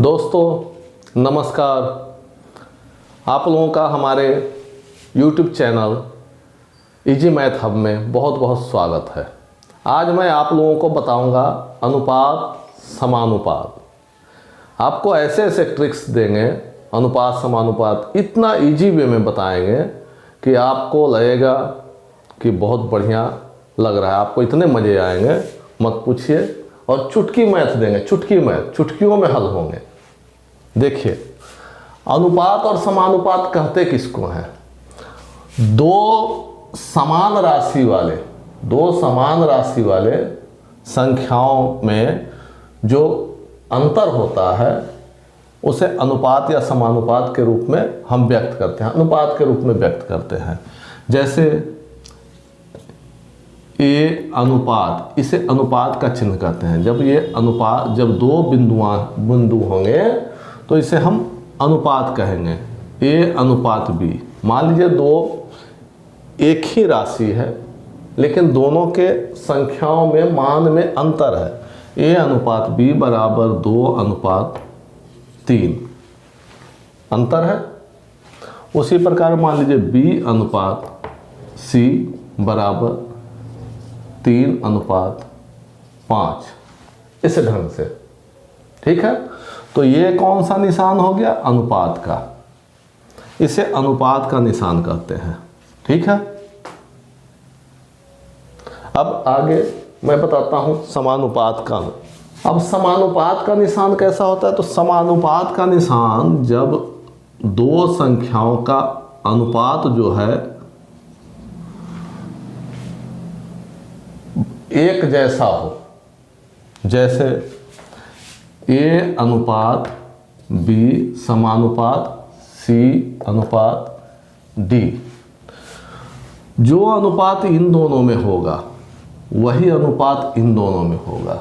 दोस्तों नमस्कार। आप लोगों का हमारे YouTube channel easy math hub में बहुत बहुत स्वागत है। आज मैं आप लोगों को बताऊंगा अनुपात समानुपात। आपको ऐसे ऐसे ट्रिक्स देंगे, अनुपात समानुपात इतना इजी वे में बताएंगे कि आपको लगेगा कि बहुत बढ़िया लग रहा है, आपको इतने मज़े आएंगे मत पूछिए। और चुटकी मैथ देंगे, चुटकी मैथ, चुटकियों में हल होंगे। देखिए, अनुपात और समानुपात कहते किसको हैं? दो समान राशि वाले संख्याओं में जो अंतर होता है उसे अनुपात या समानुपात के रूप में हम व्यक्त करते हैं, अनुपात के रूप में व्यक्त करते हैं। जैसे ये अनुपात, इसे अनुपात का चिन्ह कहते हैं। जब दो बिंदु होंगे तो इसे हम अनुपात कहेंगे। ए अनुपात बी, मान लीजिए दो एक ही राशि है लेकिन दोनों के संख्याओं में मान में अंतर है। ए अनुपात बी बराबर 2:3 अंतर है। उसी प्रकार मान लीजिए बी अनुपात सी बराबर 3:5, इस ढंग से। ठीक है, तो ये कौन सा निशान हो गया? अनुपात का। इसे अनुपात का निशान कहते हैं। ठीक है, अब आगे मैं बताता हूं समानुपात का। अब समानुपात का निशान कैसा होता है? तो समानुपात का निशान जब दो संख्याओं का अनुपात जो है एक जैसा हो, जैसे ए अनुपात बी समानुपात सी अनुपात डी। जो अनुपात इन दोनों में होगा वही अनुपात इन दोनों में होगा।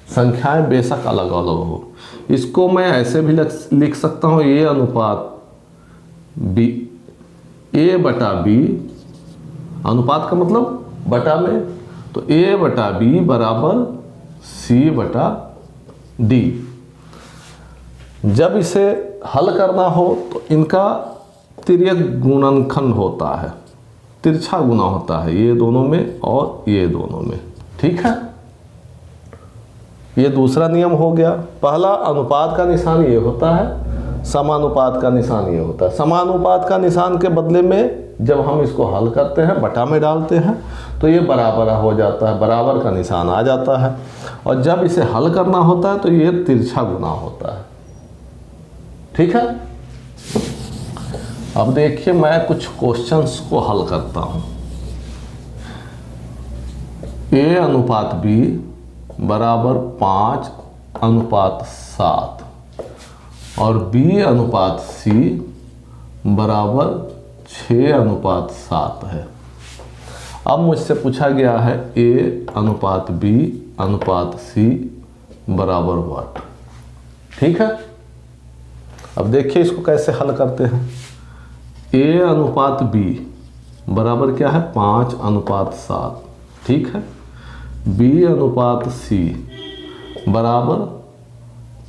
संख्याएं बेशक अलग अलग हो। इसको मैं ऐसे भी लिख सकता हूँ, ए अनुपात बी, ए बटा बी, अनुपात का मतलब बटा में, तो ए बटा बी बराबर सी बटा डी। जब इसे हल करना हो तो इनका तिर्यक गुणनखंड होता है, तिरछा गुना होता है, ये दोनों में और ये दोनों में। ठीक है, ये दूसरा नियम हो गया। पहला, अनुपात का निशान ये होता है, समानुपात का निशान ये होता है। समानुपात का निशान के बदले में जब हम इसको हल करते हैं, बटा में डालते हैं, तो ये बराबर हो जाता है, बराबर का निशान आ जाता है। और जब इसे हल करना होता है तो ये तिरछा गुना होता है। ठीक है, अब देखिए मैं कुछ क्वेश्चंस को हल करता हूं। ए अनुपात बी बराबर 5:7 और बी अनुपात सी बराबर 6:7 है। अब मुझसे पूछा गया है ए अनुपात बी अनुपात सी बराबर व्हाट। ठीक है, अब देखिए इसको कैसे हल करते हैं। ए अनुपात बी बराबर क्या है? 5:7। ठीक है, बी अनुपात सी बराबर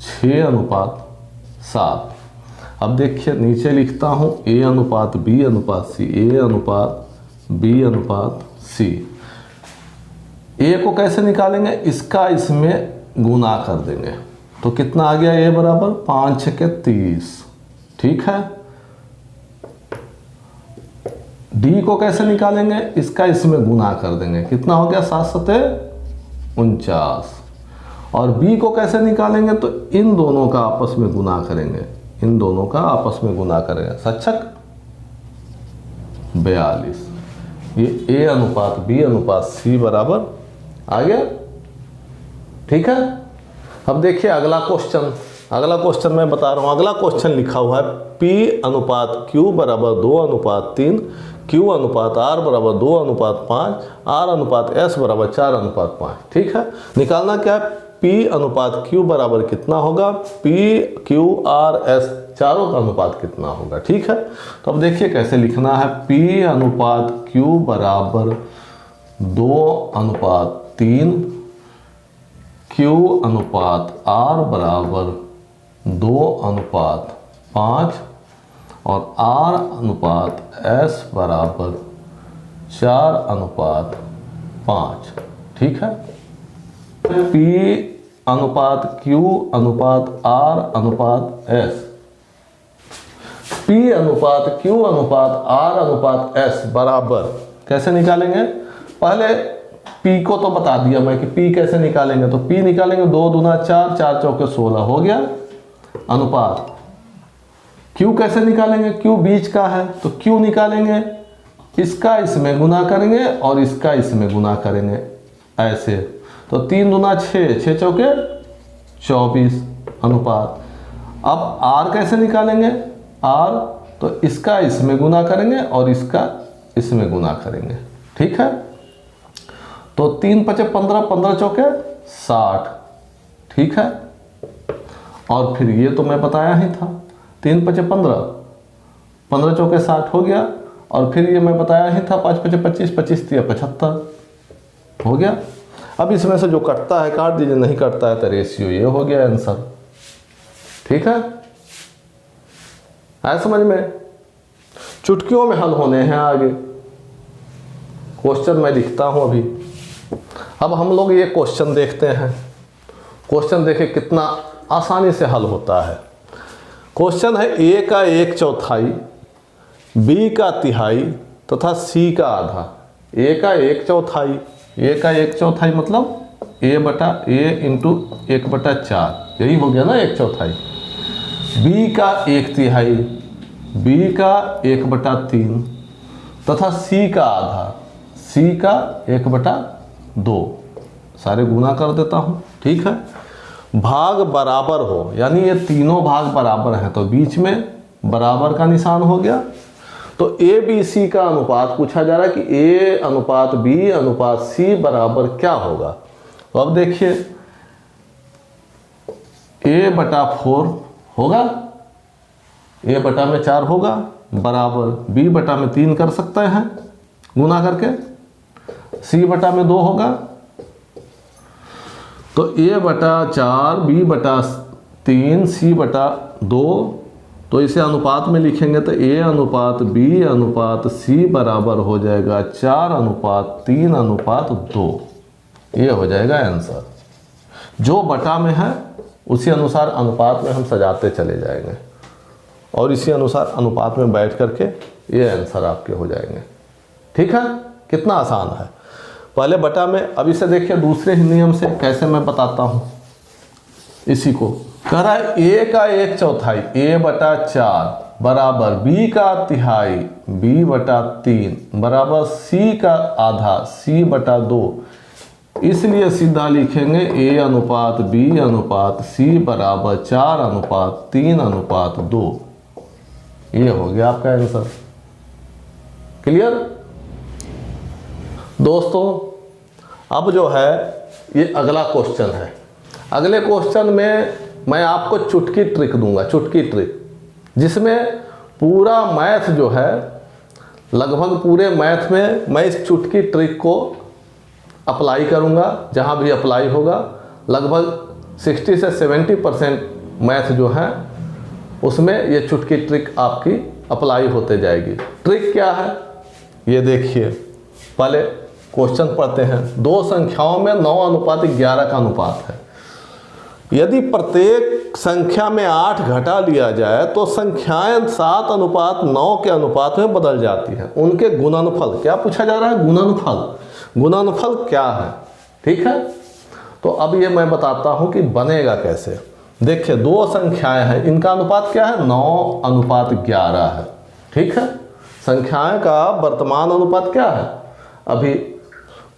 6:7। अब देखिए नीचे लिखता हूं ए अनुपात बी अनुपात सी, ए अनुपात बी अनुपात सी। ए को कैसे निकालेंगे? इसका इसमें गुना कर देंगे तो कितना आ गया? ए बराबर 5 × 30। ठीक है, डी को कैसे निकालेंगे? इसका इसमें गुना कर देंगे, कितना हो गया? 7×7 = 49। और बी को कैसे निकालेंगे? तो इन दोनों का आपस में गुना करेंगे, इन दोनों का आपस में गुना करेंगे, 7×6 = 42। ये ए अनुपात बी अनुपात सी बराबर आ गया। ठीक है, अब देखिए अगला क्वेश्चन मैं बता रहा हूं। अगला क्वेश्चन लिखा हुआ है पी अनुपात क्यू बराबर 2:3, क्यू अनुपात आर बराबर 2:5, आर अनुपात एस बराबर 4:5। ठीक है, निकालना क्या है? पी अनुपात क्यू बराबर कितना होगा? पी क्यू आर एस चारों का अनुपात कितना होगा? ठीक है, तो अब देखिए कैसे लिखना है। पी अनुपात क्यू बराबर 2:3, क्यू अनुपात आर बराबर 2:5 और R/S बराबर 4:5। ठीक है। P/Q/R/S, P/Q/R/S बराबर कैसे निकालेंगे? पहले P को तो बता दिया मैं कि P कैसे निकालेंगे। तो P निकालेंगे 2 दूना 4, 4 चौके 16 हो गया अनुपात। Q कैसे निकालेंगे? Q बीच का है तो Q निकालेंगे, इसका इसमें गुना करेंगे और इसका इसमें गुना करेंगे ऐसे। तो 3 दूना 6, 6 चौके 24 अनुपात। अब R कैसे निकालेंगे? R तो इसका इसमें गुना करेंगे और इसका इसमें गुना करेंगे। ठीक है। तो 3 5 15, 15 चौके 60। ठीक है। और फिर ये तो मैं बताया ही था, 3 5 15, 15 चौके 60 हो गया। और फिर ये मैं बताया ही था 5 5 25, 25 3 75 हो गया। अब इसमें से जो कटता है काट दीजिए, नहीं कटता है तो रेशियो ये हो गया आंसर। ठीक है। आया समझ में? चुटकियों में हल होने हैं आगे। क्वेश्चन मैं लिखता हूं अभी। अब हम लोग ये क्वेश्चन देखते हैं। क्वेश्चन देखे कितना आसानी से हल होता है। क्वेश्चन है A का 1/4, B का तिहाई तथा C का आधा। A का 1/4, A का 1/4 मतलब A इंटू 1/4, यही हो गया ना 1/4। B का 1/3, B का 1/3 तथा C का आधा, C का 1/2। सारे गुना कर देता हूँ। ठीक है। भाग बराबर हो, यानी ये तीनों भाग बराबर हैं तो बीच में बराबर का निशान हो गया। तो ABC का अनुपात पूछा जा रहा है कि A/B/C बराबर क्या होगा। तो अब देखिए A/4 होगा, A/4 होगा बराबर B/3 कर सकते हैं गुना करके, C/2 होगा। तो A/4 B/3 C/2, तो इसे अनुपात में लिखेंगे तो A/B/C बराबर हो जाएगा 4:3:2। ये हो जाएगा आंसर। जो बटा में है उसी अनुसार अनुपात में हम सजाते चले जाएंगे और इसी अनुसार अनुपात में बैठ करके ये आंसर आपके हो जाएंगे। ठीक है। कितना आसान है। पहले बटा में, अब इसे देखिए दूसरे ही नियम से कैसे मैं बताता हूँ। इसी को कह रहा है A का 1/4 A/4 बराबर B का तिहाई B/3 बराबर C का आधा C/2। इसलिए सीधा लिखेंगे A/B/C बराबर 4:3:2। ये हो गया आपका आंसर। क्लियर दोस्तों? अब जो है ये अगला क्वेश्चन है। अगले क्वेश्चन में मैं आपको चुटकी ट्रिक दूंगा, चुटकी ट्रिक, जिसमें पूरा मैथ जो है, लगभग पूरे मैथ में मैं इस चुटकी ट्रिक को अप्लाई करूंगा। जहां भी अप्लाई होगा लगभग 60 से 70% मैथ जो है उसमें ये चुटकी ट्रिक आपकी अप्लाई होते जाएगी। ट्रिक क्या है ये देखिए। पहले क्वेश्चन पढ़ते हैं। दो संख्याओं में 9:11 का अनुपात है। यदि प्रत्येक संख्या में 8 घटा लिया जाए तो संख्याएं 7:9 के अनुपात में बदल जाती हैं। उनके गुणनफल, क्या पूछा जा रहा है? गुणनफल। गुणनफल क्या है? ठीक है। तो अब ये मैं बताता हूं कि बनेगा कैसे। देखिए दो संख्याएं हैं, इनका अनुपात क्या है? 9:11 है। ठीक है। संख्याएं का वर्तमान अनुपात क्या है? अभी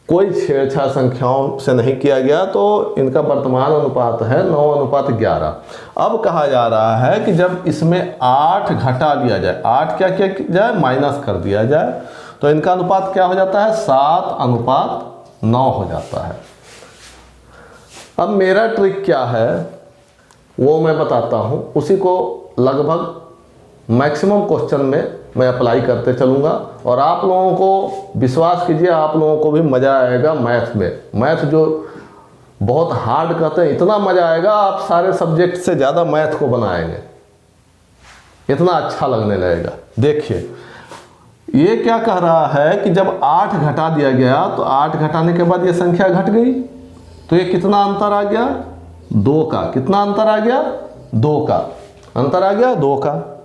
कोई छेड़छाड़ संख्याओं से नहीं किया गया तो इनका वर्तमान अनुपात है 9:11। अब कहा जा रहा है कि जब इसमें 8 घटा लिया जाए, 8 क्या किया जाए? माइनस कर दिया जाए, तो इनका अनुपात क्या हो जाता है? 7:9 हो जाता है। अब मेरा ट्रिक क्या है वो मैं बताता हूँ। उसी को लगभग मैक्सिमम क्वेश्चन में मैं अप्लाई करते चलूँगा और आप लोगों को विश्वास कीजिए, आप लोगों को भी मज़ा आएगा मैथ में। मैथ जो बहुत हार्ड कहते हैं, इतना मजा आएगा, आप सारे सब्जेक्ट से ज़्यादा मैथ को बनाएंगे, इतना अच्छा लगने लगेगा। देखिए ये क्या कह रहा है कि जब 8 घटा दिया गया तो 8 घटाने के बाद ये संख्या घट गई, तो ये कितना अंतर आ गया, 2 का। कितना अंतर आ गया, 2 का अंतर आ गया, 2 का।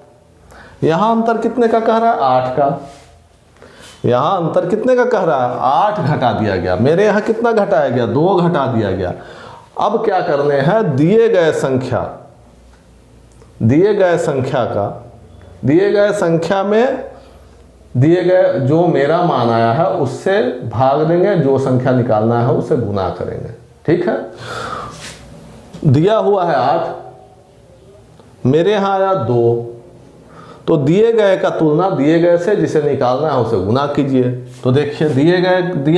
यहाँ अंतर कितने का कह रहा है, 8 का। यहाँ अंतर कितने का कह रहा है, 8 घटा दिया गया। मेरे यहाँ कितना घटाया गया, 2 घटा दिया गया। अब क्या करने हैं, दिए गए संख्या में दिए गए जो मेरा मान आया है उससे भाग देंगे, जो संख्या निकालना है उससे गुना करेंगे। ठीक है, दिया हुआ है 8, मेरे यहाँ आया 2, तो दिए गए का तुलना दिए गए से जिसे निकालना है उसे गुना कीजिए। तो देखिए दिया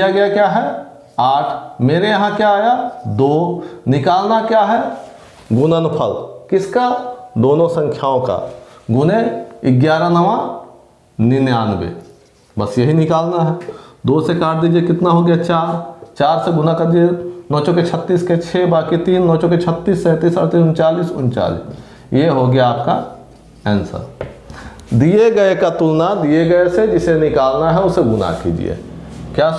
गया क्या है, 8, मेरे यहाँ क्या आया, 2, निकालना क्या है, गुणनफल किसका, दोनों संख्याओं का, गुने 11 9 99, बस यही निकालना है। 2 से काट दीजिए, कितना हो गया, 4, 4 से गुना कर दीजिए, 9 चौके 36 के 6 बाकी 3, 9 चौके 36 37 38 39, ये हो गया आपका आंसर। दिए गए का तुलना दिए गए से जिसे निकालना है उसे गुना कीजिए। क्या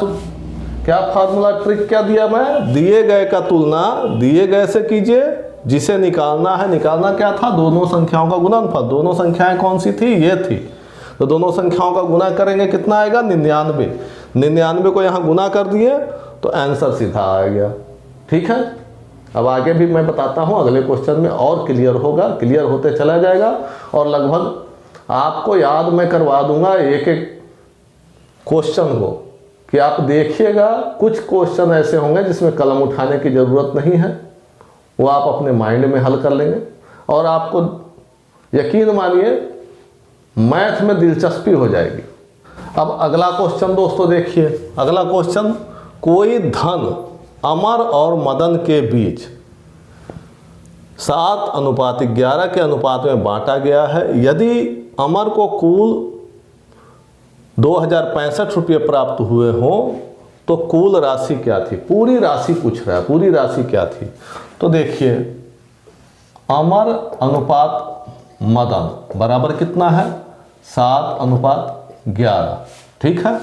फार्मूला ट्रिक क्या दिया मैं, दिए गए का तुलना दिए गए से कीजिए, जिसे निकालना है, निकालना क्या था, दोनों संख्याओं का गुणनफल। दोनों संख्याएं कौन सी थी, ये थी, तो दोनों संख्याओं का गुना करेंगे, कितना आएगा, 99। 99 को यहाँ गुना कर दिए तो आंसर सीधा आ गया। ठीक है, अब आगे भी मैं बताता हूँ, अगले क्वेश्चन में और क्लियर होगा, क्लियर होते चला जाएगा, और लगभग आपको याद मैं करवा दूंगा एक एक क्वेश्चन को, कि आप देखिएगा कुछ क्वेश्चन ऐसे होंगे जिसमें कलम उठाने की ज़रूरत नहीं है, वो आप अपने माइंड में हल कर लेंगे, और आपको यकीन मानिए मैथ में दिलचस्पी हो जाएगी। अब अगला क्वेश्चन दोस्तों देखिए, अगला क्वेश्चन, कोई धन अमर और मदन के बीच 7:11 के अनुपात में बांटा गया है। यदि अमर को कुल 2065 रुपये प्राप्त हुए हों तो कुल राशि क्या थी, पूरी राशि पूछ रहा है, पूरी राशि क्या थी। तो देखिए अमर अनुपात मदन बराबर कितना है, 7:11। ठीक है,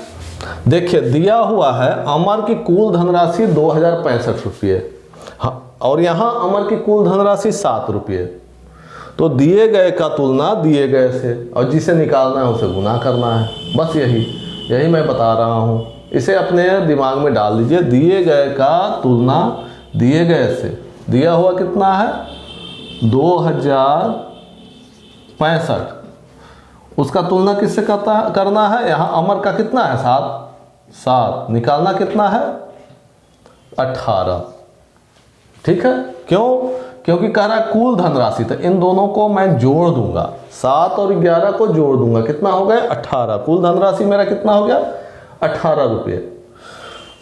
देखिए दिया हुआ है अमर की कुल धनराशि 2065 रुपये, हाँ, और यहाँ अमर की कुल धनराशि 7 रुपये। तो दिए गए का तुलना दिए गए से, और जिसे निकालना है उसे गुना करना है, बस यही मैं बता रहा हूँ। इसे अपने दिमाग में डाल दीजिए, दिए गए का तुलना दिए गए से, दिया हुआ कितना है 2065, उसका तुलना किससे करना है, यहाँ अमर का कितना है 7, निकालना कितना है 18। ठीक है, क्योंकि कह रहा है कुल धनराशि, तो इन दोनों को मैं जोड़ दूंगा, 7 और 11 को जोड़ दूंगा, कितना हो गया 18। कुल धनराशि मेरा कितना हो गया 18 रुपये।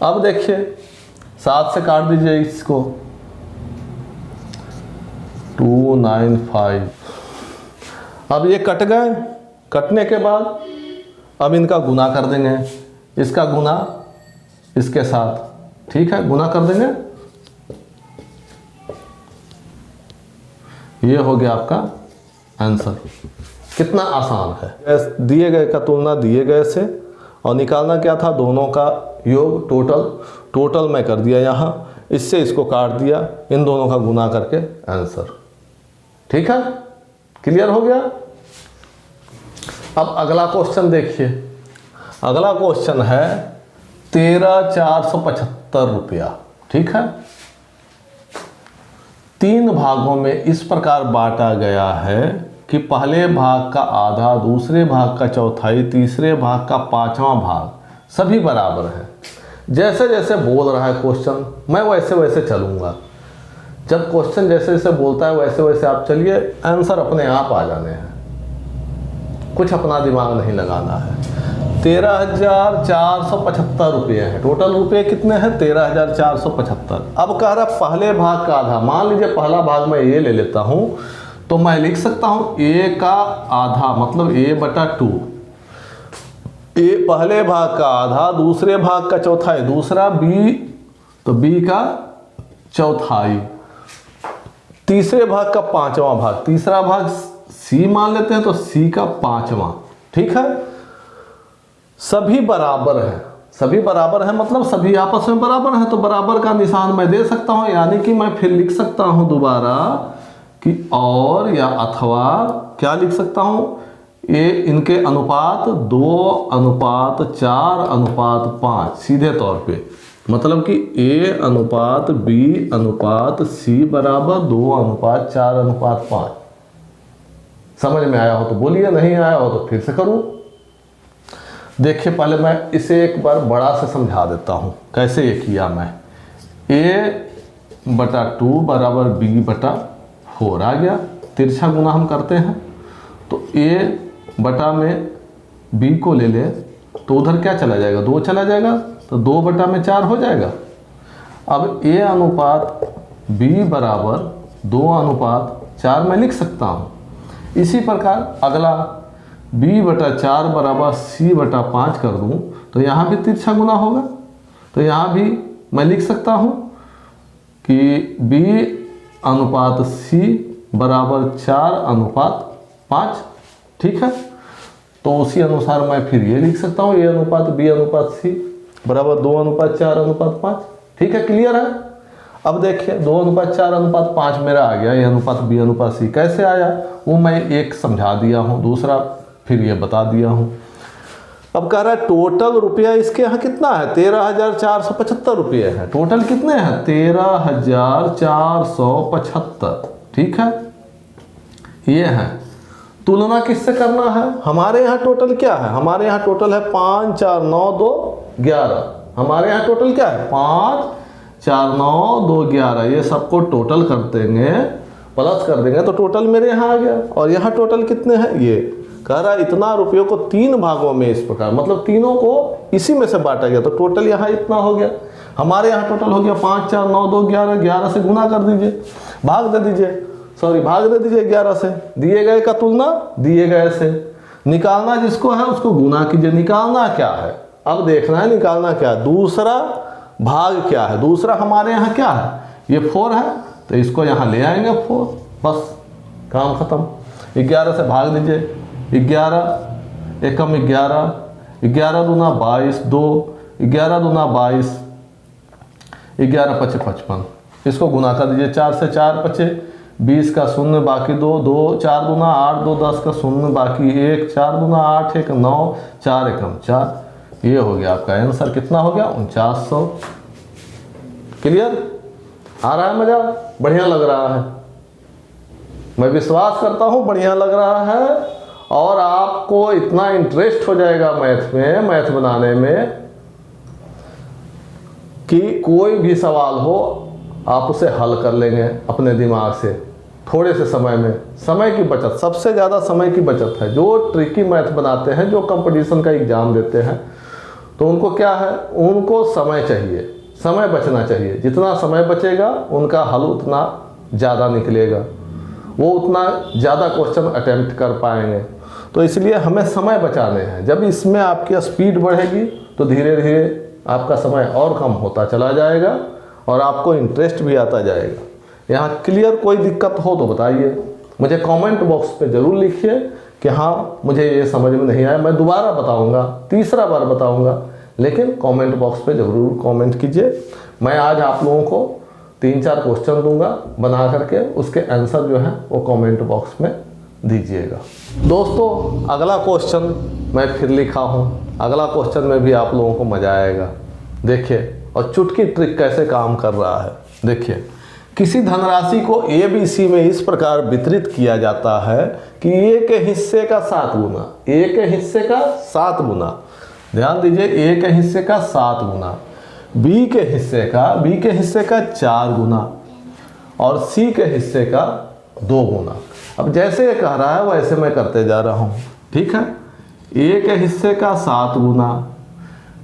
अब देखिए 7 से काट दीजिए इसको, 295। अब ये कट गए, कटने के बाद अब इनका गुना कर देंगे, इसका गुना इसके साथ। ठीक है, गुना कर देंगे, ये हो गया आपका आंसर। कितना आसान है, दिए गए का तुलना दिए गए से, और निकालना क्या था, दोनों का योग, टोटल मैं कर दिया यहाँ, इससे इसको काट दिया, इन दोनों का गुना करके आंसर। ठीक है, क्लियर हो गया। अब अगला क्वेश्चन देखिए, अगला क्वेश्चन है 13,475 रुपया। ठीक है, 3 भागों में इस प्रकार बांटा गया है कि पहले भाग का आधा, दूसरे भाग का चौथाई, तीसरे भाग का 5वां भाग सभी बराबर है। जैसे जैसे बोल रहा है क्वेश्चन, मैं वैसे वैसे चलूँगा। जब क्वेश्चन जैसे जैसे बोलता है वैसे वैसे आप चलिए, आंसर अपने आप आ जाने हैं, कुछ अपना दिमाग नहीं लगाना है। 13,475 रुपये हैं, टोटल रुपये कितने हैं 13,475। अब कह रहा पहले भाग का आधा, मान लीजिए पहला भाग मैं ये ले लेता हूँ, तो मैं लिख सकता हूँ a का आधा मतलब a/2, पहले भाग का आधा, दूसरे भाग का चौथाई, दूसरा b, तो b का चौथाई, तीसरे भाग का पांचवां भाग, तीसरा भाग सी मान लेते हैं तो सी का पांचवां। ठीक है, सभी बराबर है, सभी बराबर है मतलब सभी आपस में बराबर है, तो बराबर का निशान मैं दे सकता हूं, यानी कि मैं फिर लिख सकता हूं दोबारा कि और या अथवा क्या लिख सकता हूं, ये इनके अनुपात 2:4:5 सीधे तौर पे, मतलब कि A अनुपात B अनुपात C बराबर 2:4:5। समझ में आया हो तो बोलिए, नहीं आया हो तो फिर से करूं। देखिए पहले मैं इसे एक बार बड़ा से समझा देता हूं, कैसे ये किया मैं। A/2 बराबर B/4 आ गया, तिरछा गुना हम करते हैं, तो A बटा में B को ले ले तो उधर क्या चला जाएगा, 2 चला जाएगा, तो 2/4 हो जाएगा। अब A अनुपात B बराबर 2:4 मैं लिख सकता हूँ। इसी प्रकार अगला B/4 बराबर C/5 कर दूँ तो यहाँ भी तिरछा गुना होगा, तो यहाँ भी मैं लिख सकता हूँ कि B अनुपात C बराबर 4:5। ठीक है, तो उसी अनुसार मैं फिर ये लिख सकता हूँ A अनुपात B अनुपात C बराबर 2:4:5। ठीक है, क्लियर है। अब देखिए 2:4:5 मेरा आ गया, A अनुपात B अनुपात C कैसे आया वो मैं एक समझा दिया हूँ, दूसरा फिर ये बता दिया हूँ। अब कह रहा है टोटल रुपया इसके यहाँ कितना है, 13,475 रुपये है। टोटल कितने हैं, 13,475। ठीक है, ये है। तुलना किससे करना है, हमारे यहाँ टोटल क्या है, हमारे यहाँ टोटल है 5, 4, 9, 2, 11। हमारे यहाँ टोटल क्या है, 5, 4, 9, 2, 11। ये सबको टोटल कर देंगे, प्लस कर देंगे तो टोटल मेरे यहाँ आ गया। और यहाँ टोटल कितने हैं, ये कह रहा है इतना रुपयों को 3 भागों में इस प्रकार, मतलब तीनों को इसी में से बांटा गया, तो टोटल यहाँ इतना हो गया। हमारे यहाँ टोटल हो गया 5, 4, 9, 2, 11। 11 से गुना कर दीजिए, भाग दे दीजिए, भाग दे दीजिए 11 से। दिए गए का तुलना दिए गए से, निकालना जिसको है उसको गुना कीजिए। निकालना क्या है, अब देखना है निकालना क्या है, दूसरा भाग क्या है। दूसरा हमारे यहाँ क्या है, ये 4 है, तो इसको यहाँ ले आएंगे 4, बस काम खत्म। 11 से भाग दीजिए, 11 एकम 11, 11 दूना 22, 2, 11 दूना 22, 11 पचे 55। इसको गुना कर दीजिए, 4 से 4 पचे 20 का 0 बाकी 2, 2 4 दूना 8, 2 10 का 0 बाकी 1, 4 दूना 8, 1 9, 4 एकम 4। ये हो गया आपका आंसर, कितना हो गया, 4900। क्लियर, आ रहा है मजा, बढ़िया लग रहा है, मैं विश्वास करता हूँ बढ़िया लग रहा है। और आपको इतना इंटरेस्ट हो जाएगा मैथ में, मैथ बनाने में, कि कोई भी सवाल हो आप उसे हल कर लेंगे अपने दिमाग से थोड़े से समय में। समय की बचत, सबसे ज़्यादा समय की बचत है। जो ट्रिकी मैथ बनाते हैं, जो कंपटीशन का एग्ज़ाम देते हैं, तो उनको क्या है, उनको समय चाहिए, समय बचना चाहिए। जितना समय बचेगा उनका हल उतना ज़्यादा निकलेगा, वो उतना ज़्यादा क्वेश्चन अटेम्प्ट कर पाएंगे। तो इसलिए हमें समय बचाने हैं। जब इसमें आपकी स्पीड बढ़ेगी तो धीरे धीरे आपका समय और कम होता चला जाएगा और आपको इंटरेस्ट भी आता जाएगा। यहाँ क्लियर कोई दिक्कत हो तो बताइए, मुझे कमेंट बॉक्स पे ज़रूर लिखिए कि हाँ मुझे ये समझ में नहीं आया। मैं दोबारा बताऊँगा, तीसरा बार बताऊँगा, लेकिन कमेंट बॉक्स पे ज़रूर कमेंट कीजिए। मैं आज आप लोगों को 3-4 क्वेश्चन दूंगा बना करके, उसके आंसर जो है वो कमेंट बॉक्स में दीजिएगा। दोस्तों अगला क्वेश्चन मैं फिर लिखा हूँ, अगला क्वेश्चन में भी आप लोगों को मज़ा आएगा। देखिए, और चुटकी ट्रिक कैसे काम कर रहा है। देखिए, किसी धनराशि को ABC में इस प्रकार वितरित किया जाता है कि A के हिस्से का 7 गुना, A के हिस्से का 7 गुना, ध्यान दीजिए, A के हिस्से का 7 गुना, B के हिस्से का 4 गुना और C के हिस्से का 2 गुना। अब जैसे ये कह रहा है वैसे मैं करते जा रहा हूँ, ठीक है। A के हिस्से का 7 गुना,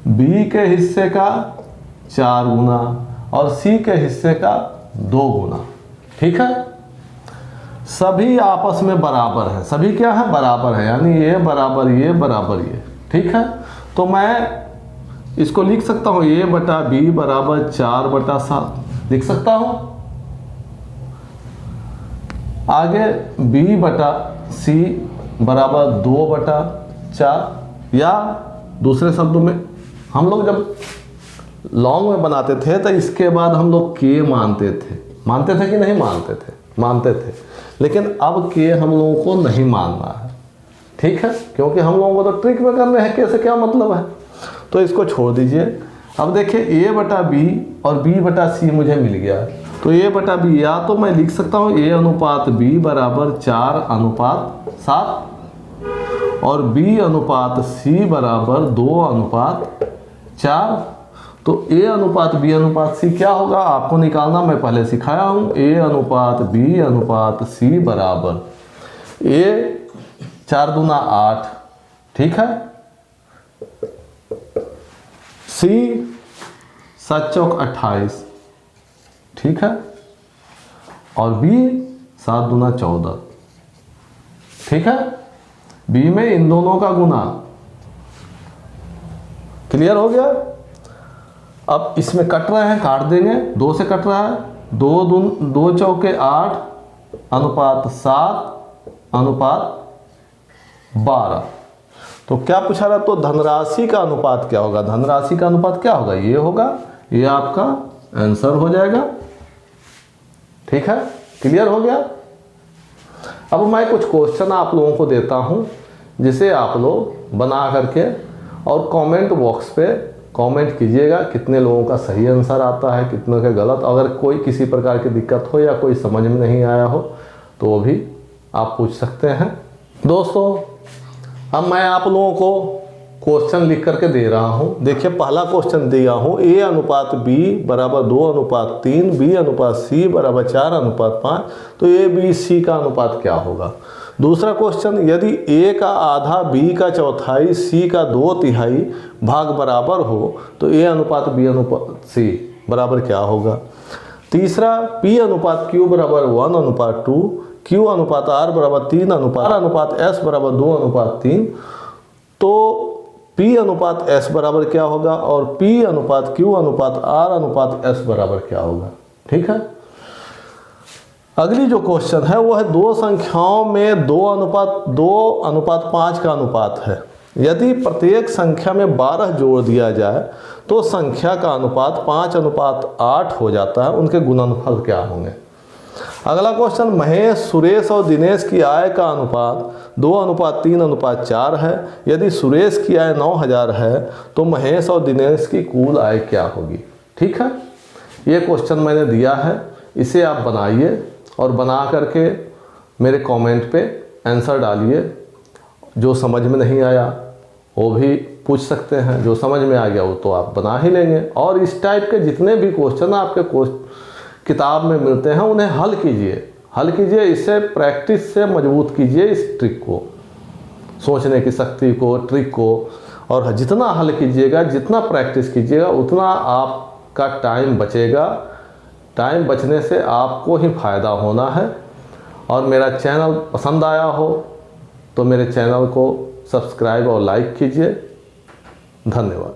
B के हिस्से का 4 गुना और C के हिस्से का 2 गुना, ठीक है। सभी आपस में बराबर है, सभी क्या है, बराबर है, यानी ये बराबर ये बराबर ये, ठीक है। तो मैं इसको लिख सकता हूँ A/B बराबर 4/7, लिख सकता हूं। आगे b बटा c बराबर 2/4, या दूसरे शब्दों में हम लोग जब लॉन्ग में बनाते थे तो इसके बाद हम लोग k मानते थे कि नहीं मानते थे, लेकिन अब k हम लोगों को नहीं मानना है, ठीक है, क्योंकि हम लोगों को तो ट्रिक में करने हैं, k से क्या मतलब है, तो इसको छोड़ दीजिए। अब देखिए a बटा b और b बटा c मुझे मिल गया, तो a बटा b या तो मैं लिख सकता हूँ a अनुपात b बराबर 4:7 और b अनुपात c बराबर 2:4। तो a अनुपात b अनुपात c क्या होगा आपको निकालना, मैं पहले सिखाया हूँ। a अनुपात b अनुपात c बराबर a 4 दूना 8, ठीक है, c 7 चौक 28, ठीक है, और b 7 दूना 14, ठीक है। b में इन दोनों का गुना, क्लियर हो गया। अब इसमें कट रहे हैं, काट देंगे, 2 से कट रहा है, 2 चौके 8 अनुपात 7 अनुपात 12। तो क्या पूछा रहा, तो धनराशि का अनुपात क्या होगा, धनराशि का अनुपात क्या होगा, ये होगा, ये आपका आंसर हो जाएगा, ठीक है, क्लियर हो गया। अब मैं कुछ क्वेश्चन आप लोगों को देता हूं, जिसे आप लोग बना करके और कमेंट बॉक्स पे कमेंट कीजिएगा कितने लोगों का सही आंसर आता है, कितनों का गलत। अगर कोई किसी प्रकार की दिक्कत हो या कोई समझ में नहीं आया हो तो वो भी आप पूछ सकते हैं। दोस्तों अब मैं आप लोगों को क्वेश्चन लिख करके दे रहा हूं। देखिए पहला क्वेश्चन दिया हूं, a अनुपात b बराबर 2:3, b अनुपात c बराबर 4:5, तो a b c का अनुपात क्या होगा। दूसरा क्वेश्चन, यदि a का आधा b का चौथाई c का 2/3 भाग बराबर हो तो a अनुपात b अनुपात c बराबर क्या होगा। तीसरा, p अनुपात q बराबर 1:2, q अनुपात r बराबर 3:, r अनुपात s बराबर 2:3, तो p अनुपात s बराबर क्या होगा और p अनुपात q अनुपात r अनुपात s बराबर क्या होगा, ठीक है। अगली जो क्वेश्चन है वो है दो संख्याओं में 2:5 का अनुपात है। यदि प्रत्येक संख्या में 12 जोड़ दिया जाए तो संख्या का अनुपात 5:8 हो जाता है, उनके गुणनफल क्या होंगे। अगला क्वेश्चन, महेश, सुरेश और दिनेश की आय का अनुपात 2:3:4 है। यदि सुरेश की आय 9,000 है तो महेश और दिनेश की कुल आय क्या होगी, ठीक है। ये क्वेश्चन मैंने दिया है, इसे आप बनाइए और बना करके मेरे कमेंट पे आंसर डालिए। जो समझ में नहीं आया वो भी पूछ सकते हैं, जो समझ में आ गया वो तो आप बना ही लेंगे। और इस टाइप के जितने भी क्वेश्चन आपके किताब में मिलते हैं उन्हें हल कीजिए, इससे प्रैक्टिस से मजबूत कीजिए इस ट्रिक को, सोचने की शक्ति को, ट्रिक को। और जितना हल कीजिएगा, जितना प्रैक्टिस कीजिएगा, उतना आपका टाइम बचेगा। टाइम बचने से आपको ही फ़ायदा होना है। और मेरा चैनल पसंद आया हो तो मेरे चैनल को सब्सक्राइब और लाइक कीजिए। धन्यवाद।